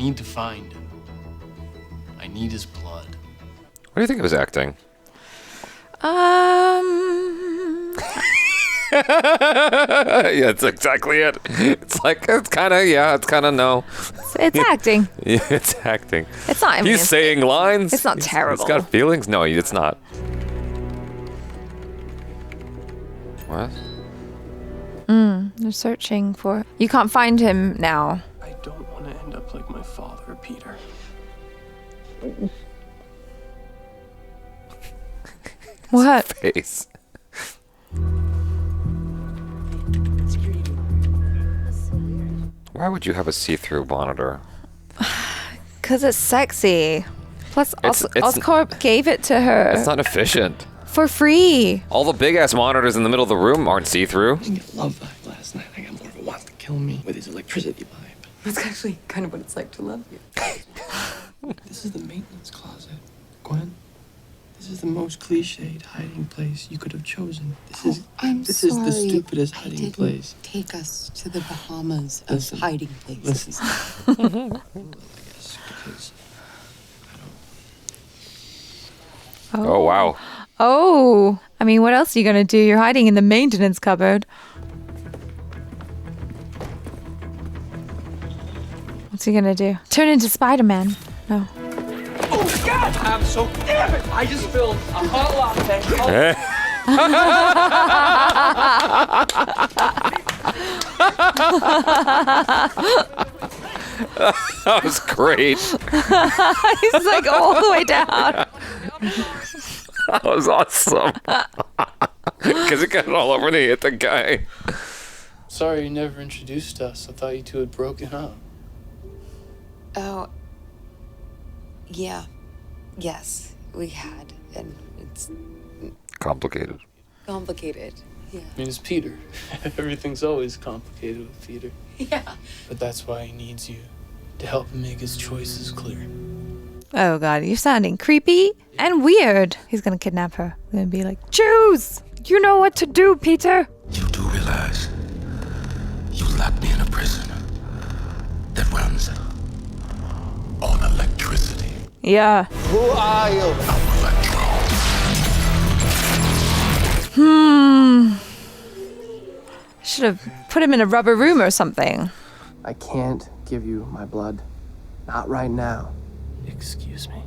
need to find him. I need his blood. What do you think of his acting? Yeah, that's exactly it. It's like, it's kind of no. It's acting. Yeah, it's acting. It's not. He's saying lines. It's not terrible. He's got feelings. No, it's not. What? They're searching for. You can't find him now. I don't want to end up like my father, Peter. What? Face. Why would you have a see-through monitor? Because it's sexy. Plus, It's- Oscorp gave it to her. It's not efficient. For free. All the big-ass monitors in the middle of the room aren't see-through. I didn't get love vibe last night. I got more of a want to kill me with his electricity vibe. That's actually kind of what it's like to love you. This is the maintenance closet, Gwen. This is the most cliched hiding place you could have chosen. This is the stupidest hiding place. Take us to the Bahamas of Listen, hiding places. Listen. I guess because I don't. Oh, wow. Oh. I mean, what else are you going to do? You're hiding in the maintenance cupboard. What's he going to do? Turn into Spider-Man. No. Oh, God! I'm so damn it! I just spilled a hot latte. That was great. He's like all the way down. That was awesome. Because it got all over and he hit the guy. Sorry you never introduced us. I thought you two had broken up. Oh. Yeah. Yes, we had. And it's Complicated. complicated. Yeah. I mean, it's Peter. Everything's always complicated with Peter. Yeah. But that's why he needs you to help him make his choices clear. Oh, God. You're sounding creepy and weird. He's going to kidnap her. Going to be like, choose. You know what to do, Peter. You do realize you locked me in a prison that runs on electricity. Yeah. Who are you? I'm Electro. Should have put him in a rubber room or something. I can't give you my blood. Not right now. Excuse me.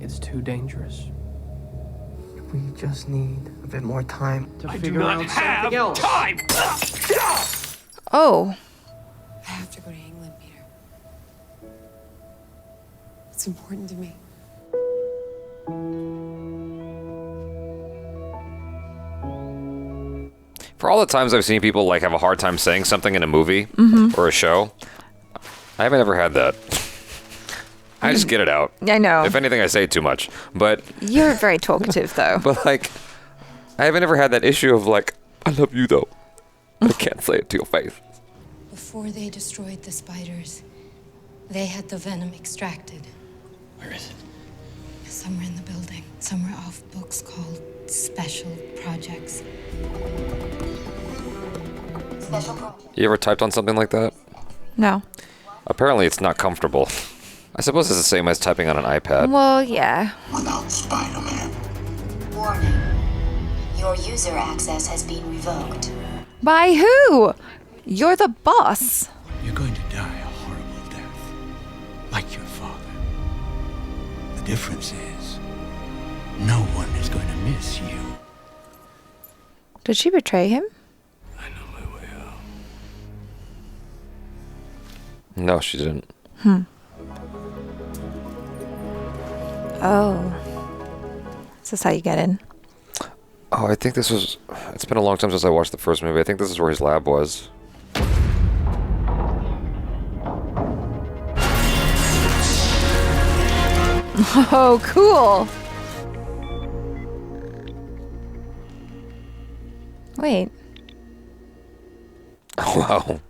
It's too dangerous. We just need a bit more time to figure out something else. Time! Oh. I have to go to England, Peter. It's important to me. For all the times I've seen people like have a hard time saying something in a movie or a show, I haven't ever had that. I just get it out. I know. If anything, I say too much. But You're very talkative, though. but like, I haven't ever had that issue of like, I love you though. I can't say it to your face. Before they destroyed the spiders, they had the venom extracted. Where is it? Somewhere in the building. Somewhere off books called Special Projects. You ever typed on something like that? No. Apparently, it's not comfortable. I suppose it's the same as typing on an iPad. Well, yeah. Without Spider-Man. Warning. Your user access has been revoked. By who? You're the boss. You're going to die a horrible death. Like your father. The difference is, no one is going to miss you. Did she betray him? I know my way out. No, she didn't. Oh. Is this how you get in? Oh, I think this was... It's been a long time since I watched the first movie. I think this is where his lab was. Oh, cool. Wait. Wow.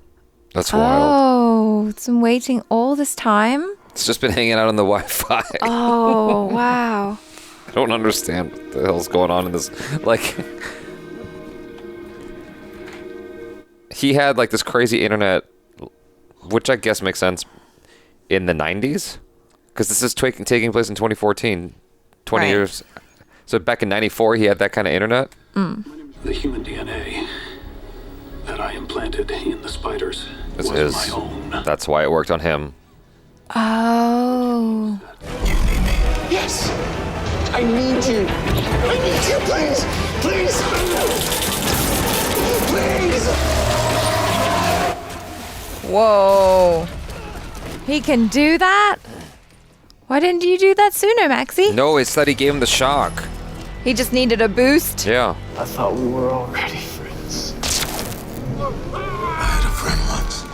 That's wild. Oh, it's been waiting all this time? It's just been hanging out on the Wi-Fi. Oh, wow. I don't understand what the hell's going on in this. Like, he had like this crazy internet, which I guess makes sense. in the 90s? Because this is taking place in 2014, 20 Right. years. So back in 94, he had that kind of internet? The human DNA that I implanted in the spiders This was is. my own. That's why it worked on him. Oh. Yes! I need you! I need you, please! Please! Please! Whoa. He can do that? Why didn't you do that sooner, Maxie? No, it's that he gave him the shock. He just needed a boost. Yeah. I thought we were already friends. I had a friend once.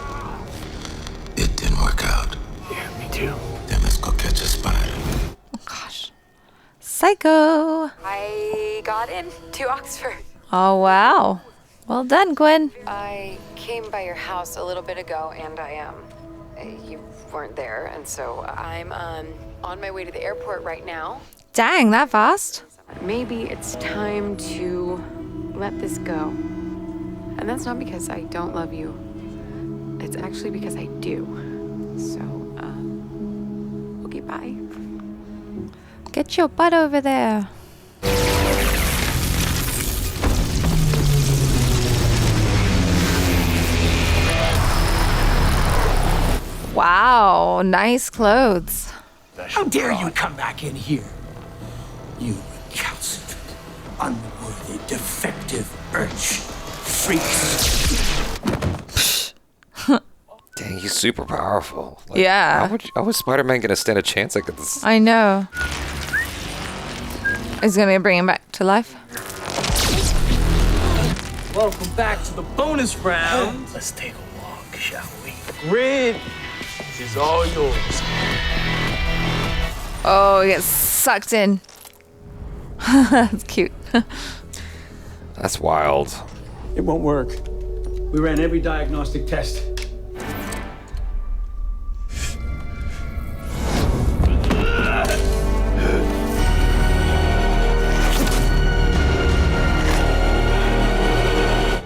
It didn't work out. Yeah, me too. Then let's go catch a spider. Oh, gosh. Psycho. I got in to Oxford. Oh, wow. Well done, Gwen. I came by your house a little bit ago, and you weren't there, and so I'm on my way to the airport right now. Dang, that fast. Maybe it's time to let this go. And that's not because I don't love you. It's actually because I do. So, okay, bye. Get your butt over there. Wow, nice clothes. How dare you come back in here? You recalcitrant, unworthy, defective urge. Freaks. Dang, he's super powerful. Like, Yeah. How was Spider-Man going to stand a chance against this? I know. Is he gonna bring him back to life? Welcome back to the bonus round. Let's take a walk, shall we? Gwen, this is all yours. Oh, he gets sucked in. That's cute. That's wild. It won't work. We ran every diagnostic test.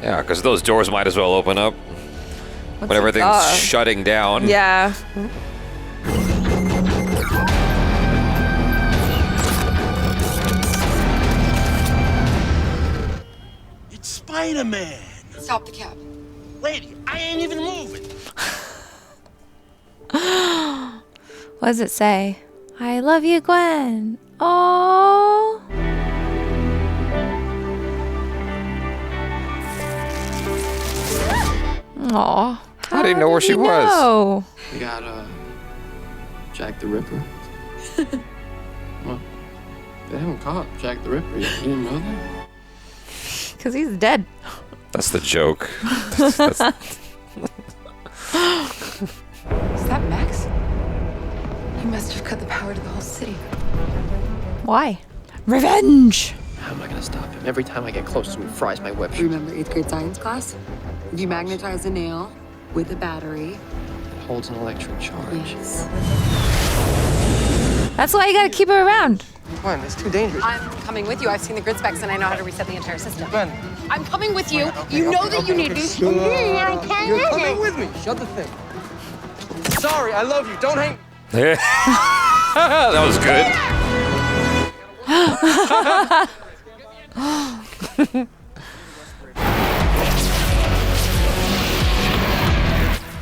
Yeah, because those doors might as well open up when everything's shutting down. Yeah. It's Spider-Man. Stop the cab. Lady, I ain't even moving. What does it say? I love you, Gwen. Oh. Aw. I didn't know where she was. No. We got, Jack the Ripper. What? They haven't caught Jack the Ripper yet. You didn't know that? Because he's dead. That's the joke. Is that Max? He must have cut the power to the whole city. Why? Revenge. How am I gonna stop him? Every time I get close to him, he fries my web sheet. Remember 8th grade science class? Demagnetize a nail with a battery. It holds an electric charge. Yes. That's why you gotta keep her around. Gwen, it's too dangerous. I'm coming with you. I've seen the grid specs and I know how to reset the entire system. Gwen. I'm coming with you. You know that you need me. You're coming with me. Shut the thing. Sorry, I love you. Don't hang. That was good.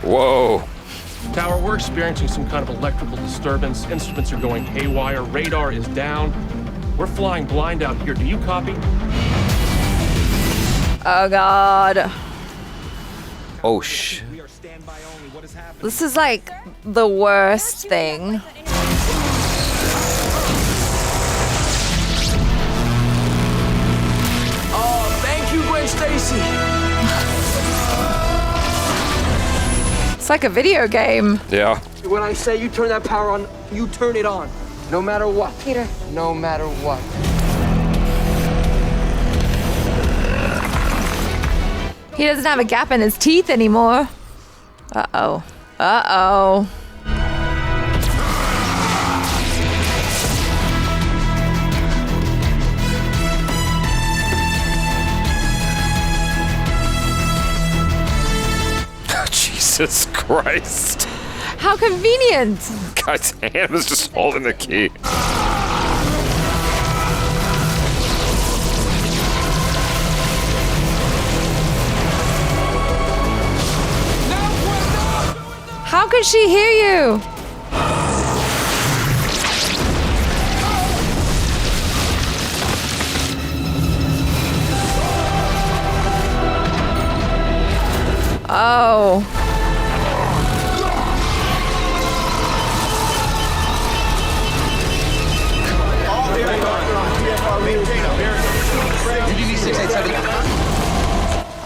Whoa. Tower, we're experiencing some kind of electrical disturbance. Instruments are going haywire. Radar is down. We're flying blind out here. Do you copy? Oh, God. Oh, shh. This is like the worst thing. Oh, thank you, Gwen Stacy. It's like a video game. Yeah. When I say you turn that power on, you turn it on. No matter what. Peter. No matter what. He doesn't have a gap in his teeth anymore. Uh-oh. Uh-oh. Jesus Christ. How convenient. Guy's hand was just holding the key. How could she hear you? Oh.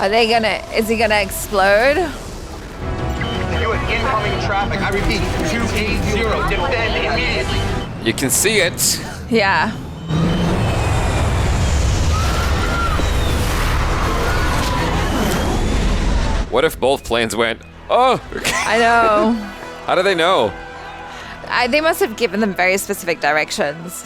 Are they gonna, is he gonna explode? You have incoming traffic. I repeat, 280. Defend immediately. You can see it. Yeah. What if both planes went, oh! I know. How do they know? They must have given them very specific directions.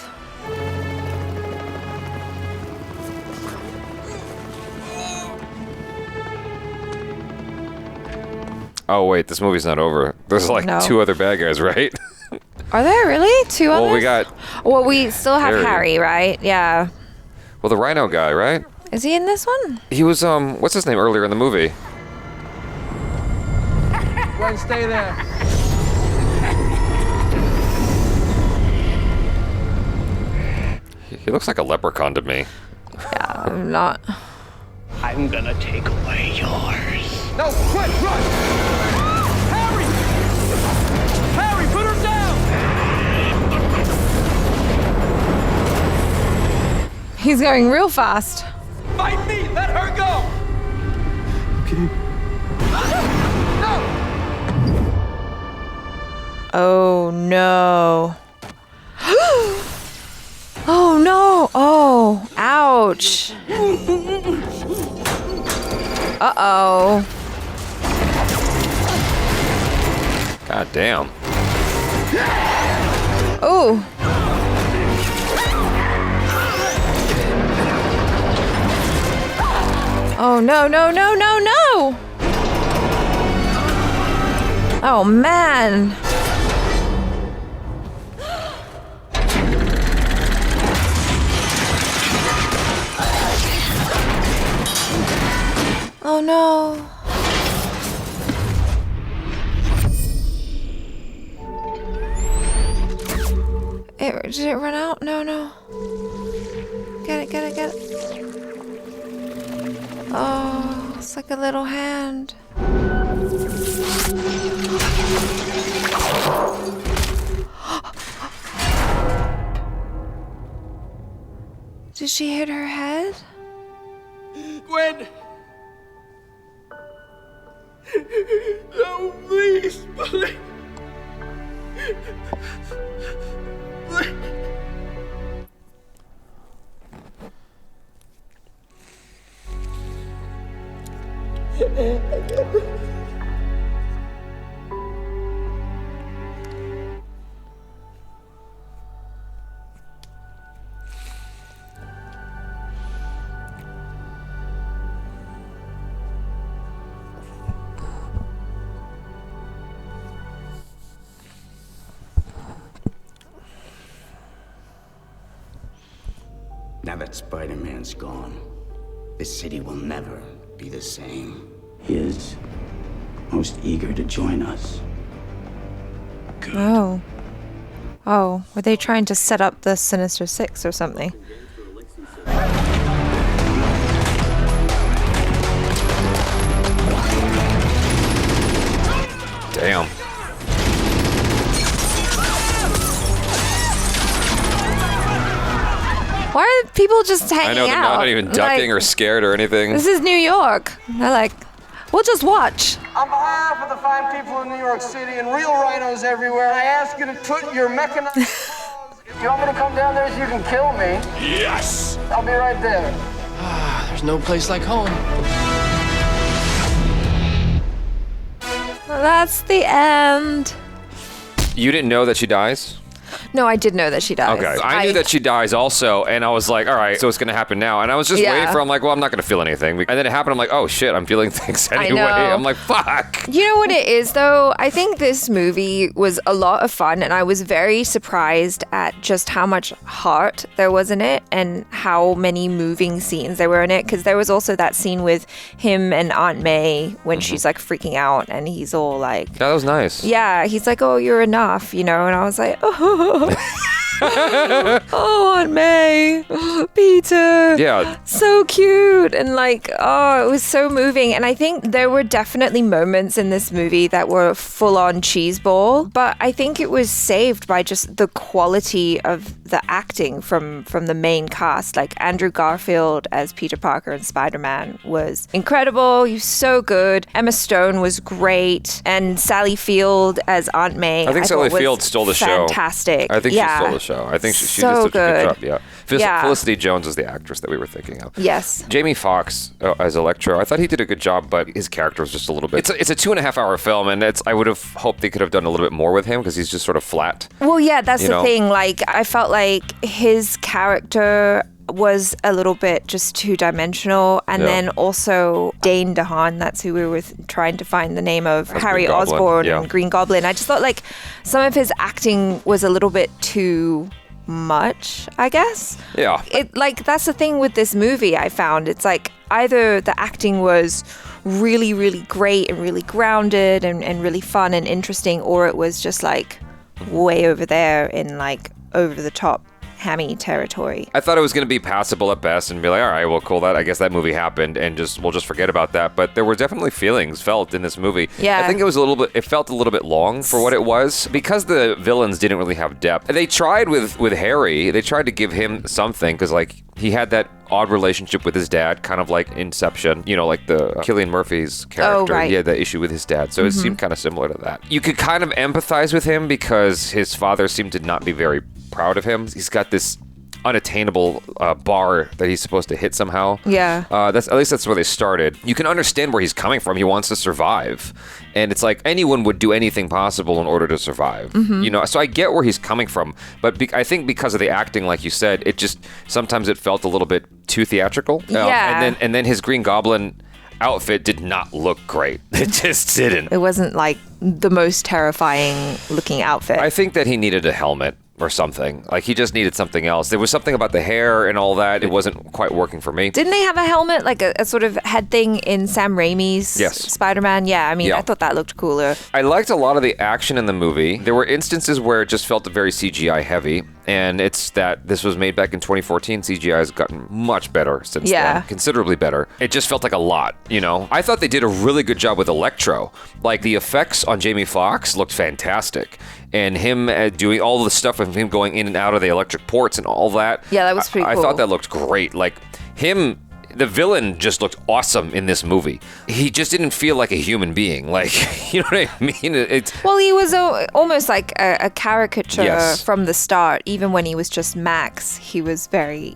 Oh wait, this movie's not over. There's like No. 2 other bad guys, right? Are there really 2 others? Well, we got. Well, we still have Harry. Harry, right? Yeah. Well, the Rhino guy, right? Is he in this one? He was what's his name earlier in the movie? Gwen, stay there. He looks like a leprechaun to me. Yeah, I'm not. I'm gonna take away yours. No, quick, run! Harry! Harry, put her down! He's going real fast. Fight me! Let her go! Okay. No! Oh no. Oh no. Oh, ouch. Uh-oh. God damn. Oh. Oh no, no, no, no, no. Oh man. Oh no. Did it run out? No, no. Get it, get it, get it. Oh, it's like a little hand. Did she hit her head? Gwen! No, please, please. Now that Spider-Man's gone, this city will never be the same. He is most eager to join us. Oh. Oh, were they trying to set up the Sinister Six or something? Damn. Why are people just hanging out? I know they're not even ducking Like, or scared or anything. This is New York. They're like, we'll just watch. On behalf of the fine people of New York City and real rhinos everywhere, I ask you to put your mechanized claws. You want me to come down there so you can kill me? Yes! I'll be right there. There's no place like home. That's the end. You didn't know that she dies? No, I did know that she dies. Okay. I knew that she dies also, and I was like, all right, so it's going to happen now. And I was just waiting for, I'm like, well, I'm not going to feel anything. And then it happened, I'm like, oh shit, I'm feeling things anyway. I'm like, fuck. You know what it is, though? I think this movie was a lot of fun, and I was very surprised at just how much heart there was in it and how many moving scenes there were in it, because there was also that scene with him and Aunt May when she's like freaking out, and he's all like... That was nice. Yeah, he's like, oh, you're enough, you know? And I was like, oh... oh, Aunt May, Peter. Yeah. So cute. And like, oh, it was so moving. And I think there were definitely moments in this movie that were full on cheeseball, but I think it was saved by just the quality of the acting from the main cast. Like Andrew Garfield as Peter Parker and Spider-Man was incredible. He was so good. Emma Stone was great. And Sally Field as Aunt May. I think Sally Field stole the show. Fantastic. I think she stole the show. I think she did such a good job. Yeah. Felicity Jones was the actress that we were thinking of. Yes. Jamie Foxx as Electro, I thought he did a good job, but his character was just a little bit... It's a 2.5 hour film, and I would have hoped they could have done a little bit more with him because he's just sort of flat. Well, yeah, that's the thing. Like, I felt like his character was a little bit just two-dimensional, and then also Dane DeHaan, that's who we were trying to find the name of, Harry Osborn and Green Goblin. I just thought like some of his acting was a little bit too much, I guess. Yeah. That's the thing with this movie, I found. It's like either the acting was really, really great and really grounded and really fun and interesting, or it was just like way over there in like over the top hammy territory. I thought it was going to be passable at best and be like, all right, well, cool, I guess that movie happened and we'll just forget about that. But there were definitely feelings felt in this movie. Yeah. I think it felt a little bit long for what it was because the villains didn't really have depth. They tried with Harry, they tried to give him something because like he had that odd relationship with his dad, kind of like Inception, like the Cillian Murphy's character. Oh, right. He had that issue with his dad, so it seemed kind of similar to that. You could kind of empathize with him because his father seemed to not be very proud of him. He's got this unattainable bar that he's supposed to hit somehow. Yeah. At least that's where they started. You can understand where he's coming from. He wants to survive. And it's like anyone would do anything possible in order to survive. So I get where he's coming from. But I think because of the acting, like you said, it just sometimes it felt a little bit too theatrical. Yeah. And then his Green Goblin outfit did not look great. It just didn't. It wasn't like the most terrifying looking outfit. I think that he needed a helmet or something. Like he just needed something else. There was something about the hair and all that. It wasn't quite working for me. Didn't they have a helmet, like a sort of head thing in Sam Raimi's Spider-Man? Yeah, I mean, I thought that looked cooler. I liked a lot of the action in the movie. There were instances where it just felt very CGI heavy. And it's that this was made back in 2014. CGI has gotten much better since then. Considerably better. It just felt like a lot, I thought they did a really good job with Electro. Like the effects on Jamie Foxx looked fantastic. And him doing all the stuff of him going in and out of the electric ports and all that. Yeah, that was pretty cool. I thought that looked great. Like him... The villain just looked awesome in this movie. He just didn't feel like a human being. Like, you know what I mean? Well, he was almost like a caricature from the start. Even when he was just Max, he was very,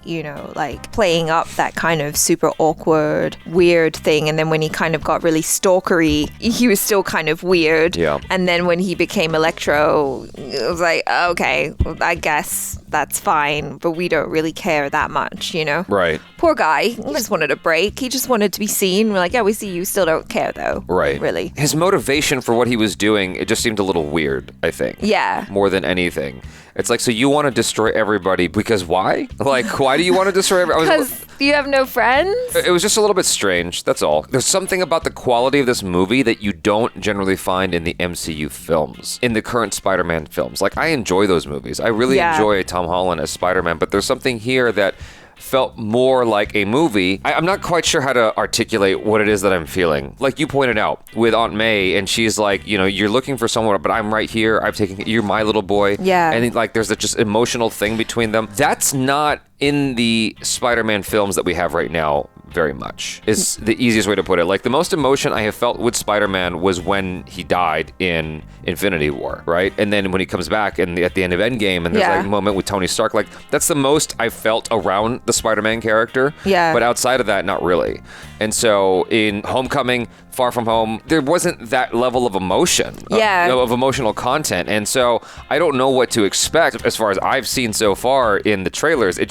like playing up that kind of super awkward, weird thing. And then when he kind of got really stalkery, he was still kind of weird. Yeah. And then when he became Electro, it was like, okay, I guess that's fine, but we don't really care that much, Right. Poor guy. He just wanted a break. He just wanted to be seen. We're like, yeah, we see you. Still don't care, though. Right. Really. His motivation for what he was doing, it just seemed a little weird, I think. Yeah. More than anything. It's like, so you want to destroy everybody because why? Like, why do you want to destroy everybody? Because you have no friends? It was just a little bit strange, that's all. There's something about the quality of this movie that you don't generally find in the MCU films, in the current Spider-Man films. Like, I enjoy those movies. I really enjoy Tom Holland as Spider-Man, but there's something here that felt more like a movie. I'm not quite sure how to articulate what it is that I'm feeling. Like you pointed out with Aunt May, and she's like, you're looking for someone, but I'm right here. You're my little boy. Yeah. And like, there's a just emotional thing between them. That's not in the Spider-Man films that we have right now very much, is the easiest way to put it. Like the most emotion I have felt with Spider-Man was when he died in Infinity War, right? And then when he comes back and at the end of Endgame and there's like a moment with Tony Stark, like that's the most I felt around the Spider-Man character. Yeah. But outside of that, not really. And so in Homecoming, Far From Home, there wasn't that level of emotion, of emotional content. And so I don't know what to expect as far as I've seen so far in the trailers. It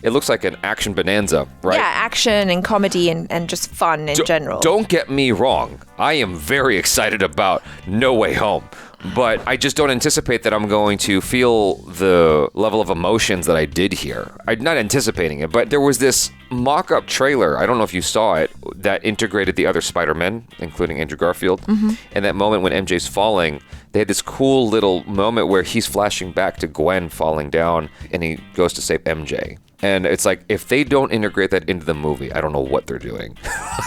looks like an action bonanza, right? Yeah, action and comedy and just fun in general. Don't get me wrong. I am very excited about No Way Home. But I just don't anticipate that I'm going to feel the level of emotions that I did here. I'm not anticipating it, but there was this mock-up trailer, I don't know if you saw it, that integrated the other Spider-Men, including Andrew Garfield. And that moment when MJ's falling, they had this cool little moment where he's flashing back to Gwen falling down, and he goes to save MJ. And it's like, if they don't integrate that into the movie, I don't know what they're doing.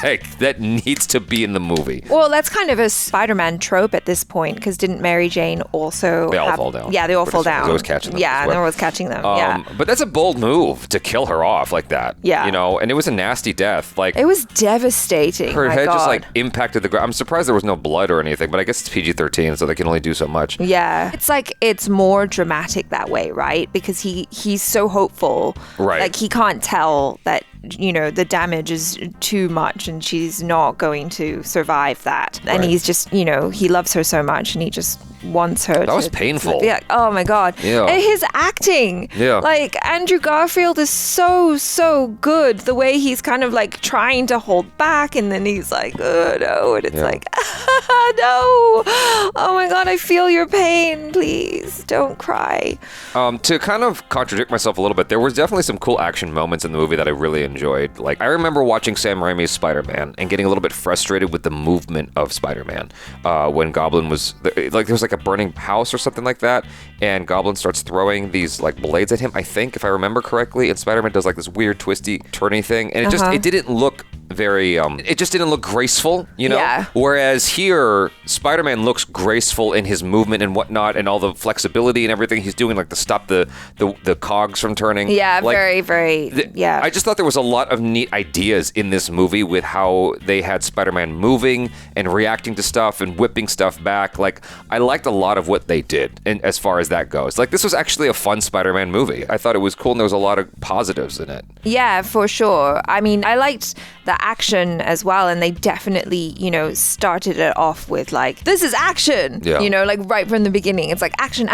Like, that needs to be in the movie. Well, that's kind of a Spider-Man trope at this point, because didn't Mary Jane also They all fall down. Yeah, they all fall down. He's always catching them. Yeah, and they're always catching them, yeah. But that's a bold move to kill her off like that. Yeah. You know, and it was a nasty death. Like, it was devastating. her my head God. just like impacted the ground. I'm surprised there was no blood or anything, but I guess it's PG-13, so they can only do so much. Yeah. It's like, it's more dramatic that way, right? Because he's so hopeful. Right. Like, he can't tell that, you know, the damage is too much and she's not going to survive that. And Right. he's just, you know, he loves her so much and he just wants her That was painful. Yeah. Oh my God. Yeah. And his acting. Yeah. Like, Andrew Garfield is so good. The way he's kind of like trying to hold back and then he's like, oh no. And it's like, no. Oh my God, I feel your pain. Please don't cry. To kind of contradict myself a little bit, there was definitely some cool action moments in the movie that I really enjoyed. Like, I remember watching Sam Raimi's Spider-Man and getting a little bit frustrated with the movement of Spider-Man. When Goblin was, there was like a burning house or something like that, and Goblin starts throwing these like blades at him, I think, if I remember correctly, and Spider-Man does like this weird twisty turny thing, and it didn't look very it just didn't look graceful, you know? Yeah. Whereas here, Spider-Man looks graceful in his movement and whatnot, and all the flexibility and everything he's doing, like to stop the cogs from turning. Yeah, like, very, yeah. I just thought there was a lot of neat ideas in this movie with how they had Spider-Man moving and reacting to stuff and whipping stuff back. Like, I liked a lot of what they did, and as far as that goes. Like, this was actually a fun Spider-Man movie. I thought it was cool, and there was a lot of positives in it. Yeah, for sure. I mean, I liked the action as well, and they definitely, you know, started it off with like, this is action, you know, like right from the beginning. It's like action.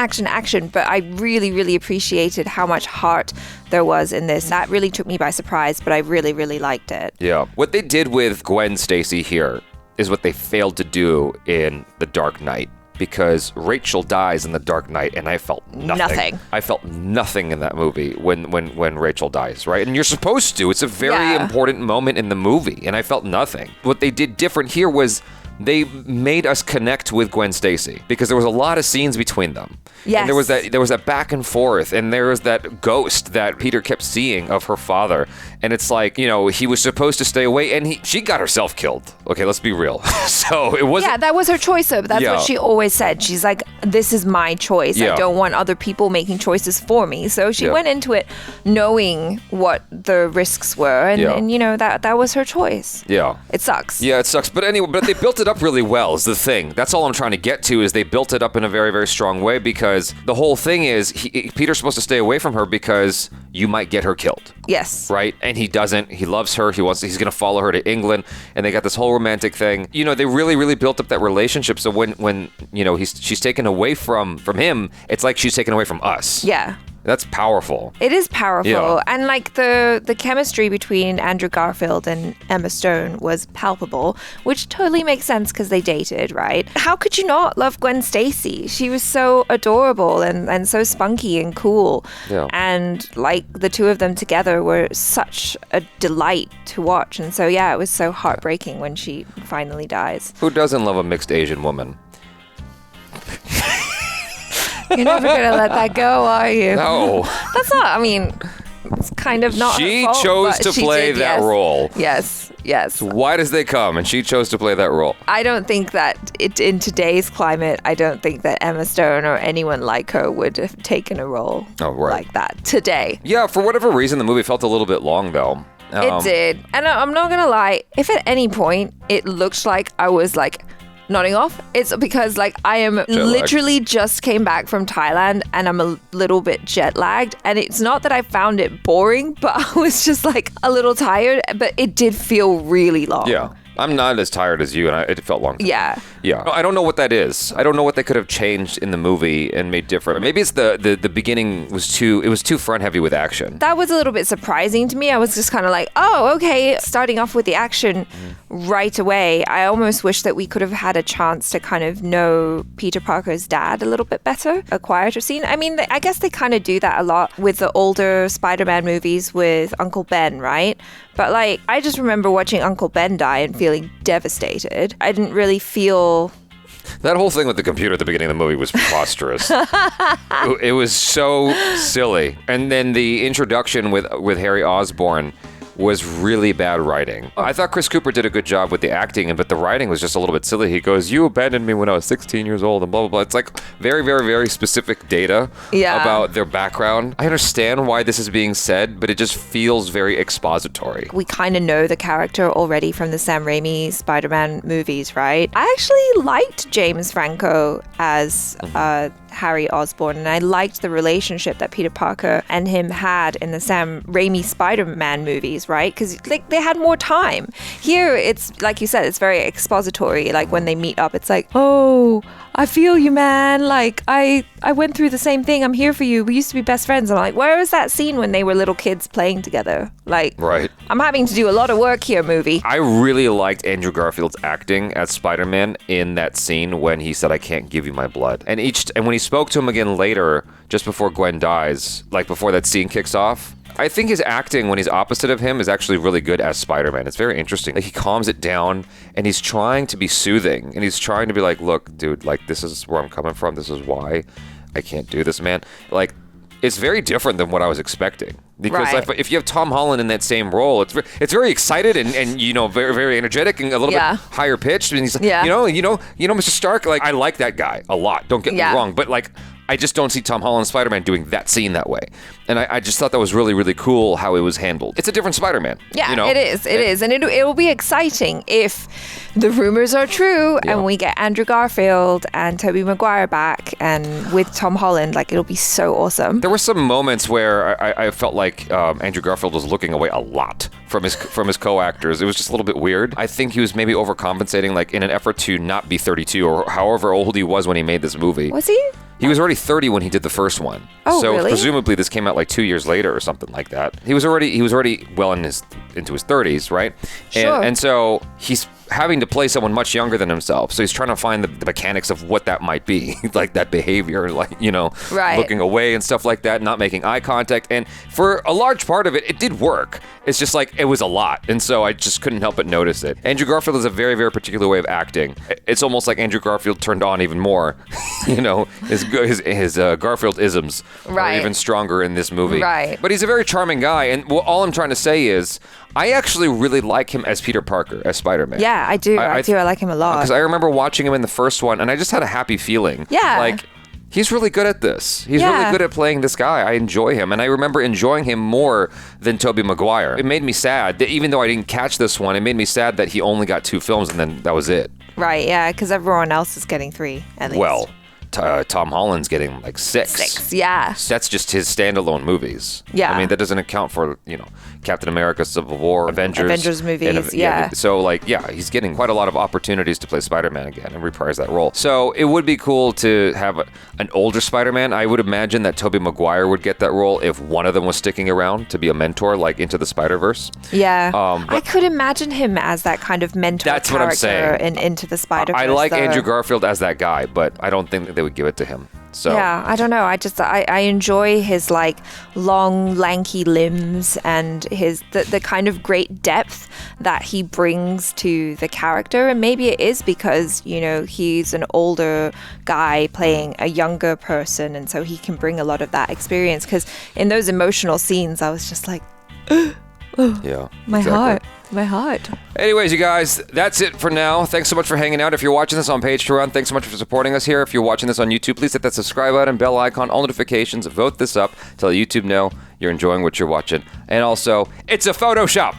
But I really appreciated how much heart there was in this. That really took me by surprise, but I really liked it. Yeah. What they did with Gwen Stacy here is what they failed to do in The Dark Knight. Because Rachel dies in The Dark Knight, and I felt nothing. I felt nothing in that movie when Rachel dies, right? And you're supposed to. It's a very important moment in the movie, and I felt nothing. What they did different here was they made us connect with Gwen Stacy because there was a lot of scenes between them. Yes. And there was that back and forth, and there was that ghost that Peter kept seeing of her father. And it's like, you know, he was supposed to stay away, and she got herself killed. Okay, let's be real. So it wasn't... Yeah, that was her choice, though. But that's what she always said. She's like, this is my choice. I don't want other people making choices for me. So she went into it knowing what the risks were, and you know, that was her choice. Yeah. It sucks. Yeah, it sucks. But anyway, but they built it up really well is the thing. That's all I'm trying to get to, is they built it up in a very strong way, because the whole thing is Peter's supposed to stay away from her because you might get her killed. Yes. Right? And he doesn't. He loves her. He's going to follow her to England, and they got this whole romantic thing. You know, they really built up that relationship, so when you know, she's taken away from him, it's like she's taken away from us. Yeah. That's powerful. It is powerful. Yeah. And like the chemistry between Andrew Garfield and Emma Stone was palpable, which totally makes sense because they dated, right? How could you not love Gwen Stacy? She was so adorable and so spunky and cool. Yeah. And like the two of them together were such a delight to watch. And so, yeah, it was so heartbreaking when she finally dies. Who doesn't love a mixed Asian woman? You're never going to let that go, are you? No. That's not, I mean, it's kind of not She her fault, chose but to she play did, that yes. role. Yes. Why does they come? And she chose to play that role. I don't think that in today's climate, I don't think that Emma Stone or anyone like her would have taken a role like that today. Yeah, for whatever reason, the movie felt a little bit long, though. It did. And I'm not going to lie, if at any point it looked like I was like nodding off? It's because like I am literally just came back from Thailand and I'm a little bit jet lagged, and it's not that I found it boring, but I was just like a little tired, but it did feel really long. Yeah. I'm not as tired as you, and it felt long. Yeah. Yeah. I don't know what that is. I don't know what they could have changed in the movie and made different. Maybe it's the beginning was too front heavy with action. That was a little bit surprising to me. I was just kind of like, oh, okay, starting off with the action right away. I almost wish that we could have had a chance to kind of know Peter Parker's dad a little bit better, a quieter scene. I mean, I guess they kind of do that a lot with the older Spider-Man movies with Uncle Ben, right? But like, I just remember watching Uncle Ben die and feeling devastated. I didn't really feel... That whole thing with the computer at the beginning of the movie was preposterous. It was so silly. And then the introduction with Harry Osborn was really bad writing. I thought Chris Cooper did a good job with the acting, but the writing was just a little bit silly. He goes, "You abandoned me when I was 16 years old," and blah, blah, blah. It's like very, very, very specific data about their background. I understand why this is being said, but it just feels very expository. We kind of know the character already from the Sam Raimi Spider-Man movies, right? I actually liked James Franco as Harry Osborn, and I liked the relationship that Peter Parker and him had in the Sam Raimi Spider-Man movies, right? Because like they had more time. Here, it's like you said, it's very expository. Like when they meet up, it's like, oh, I feel you, man. Like I went through the same thing. I'm here for you. We used to be best friends. I'm like, where was that scene when they were little kids playing together? Like, right. I'm having to do a lot of work here, movie. I really liked Andrew Garfield's acting as Spider-Man in that scene when he said, "I can't give you my blood." And when he spoke to him again later, just before Gwen dies, like before that scene kicks off, I think his acting when he's opposite of him is actually really good as Spider-Man. It's very interesting. Like he calms it down and he's trying to be soothing and he's trying to be like, "Look, dude, like this is where I'm coming from. This is why I can't do this, man." Like it's very different than what I was expecting. Because if you have Tom Holland in that same role, it's very excited and you know very, very energetic and a little bit higher pitched. And he's like, you know, Mr. Stark. Like I like that guy a lot. Don't get me wrong, but like I just don't see Tom Holland Spider-Man doing that scene that way. And I just thought that was really, really cool how it was handled. It's a different Spider-Man. Yeah, you know? It is. And it will be exciting if the rumors are true and we get Andrew Garfield and Tobey Maguire back and with Tom Holland. Like, it'll be so awesome. There were some moments where I felt like Andrew Garfield was looking away a lot from his co-actors. It was just a little bit weird. I think he was maybe overcompensating, like in an effort to not be 32 or however old he was when he made this movie. Was he? He was already 30 when he did the first one. Oh, so really? Presumably this came out like 2 years later or something like that. He was already well into his 30s, right? Sure. And so he's having to play someone much younger than himself. So he's trying to find the mechanics of what that might be, like that behavior, like, you know, looking away and stuff like that, not making eye contact. And for a large part of it, it did work. It's just like, it was a lot. And so I just couldn't help but notice it. Andrew Garfield has a very, very particular way of acting. It's almost like Andrew Garfield turned on even more. You know, his Garfield isms are even stronger in this movie. Right. But he's a very charming guy. And all I'm trying to say is, I actually really like him as Peter Parker, as Spider-Man. Yeah, I do. I like him a lot. Because I remember watching him in the first one, and I just had a happy feeling. Yeah. Like, he's really good at this. He's really good at playing this guy. I enjoy him. And I remember enjoying him more than Tobey Maguire. It made me sad that even though I didn't catch this one, it made me sad that he only got 2 films, and then that was it. Right, yeah, because everyone else is getting 3, at least. Well, Tom Holland's getting like 6. 6, yeah. That's just his standalone movies. Yeah. I mean, that doesn't account for, you know, Captain America, Civil War, Avengers movies, yeah. So, like, yeah, he's getting quite a lot of opportunities to play Spider-Man again and reprise that role. So it would be cool to have an older Spider-Man. I would imagine that Tobey Maguire would get that role if one of them was sticking around to be a mentor, like Into the Spider-Verse. Yeah. I could imagine him as that kind of mentor That's what I'm saying. in Into the Spider-Verse. I like Andrew Garfield as that guy, but I don't think that they would give it to him. So. Yeah, I don't know. I enjoy his like long, lanky limbs and the kind of great depth that he brings to the character. And maybe it is because, you know, he's an older guy playing a younger person, and so he can bring a lot of that experience. Because in those emotional scenes, I was just like, yeah, my heart. Anyways, you guys, that's it for now. Thanks so much for hanging out. If you're watching this on Patreon, thanks so much for supporting us here. If you're watching this on YouTube, please hit that subscribe button, bell icon, all notifications, vote this up, tell YouTube know you're enjoying what you're watching. And also, it's a Photoshop.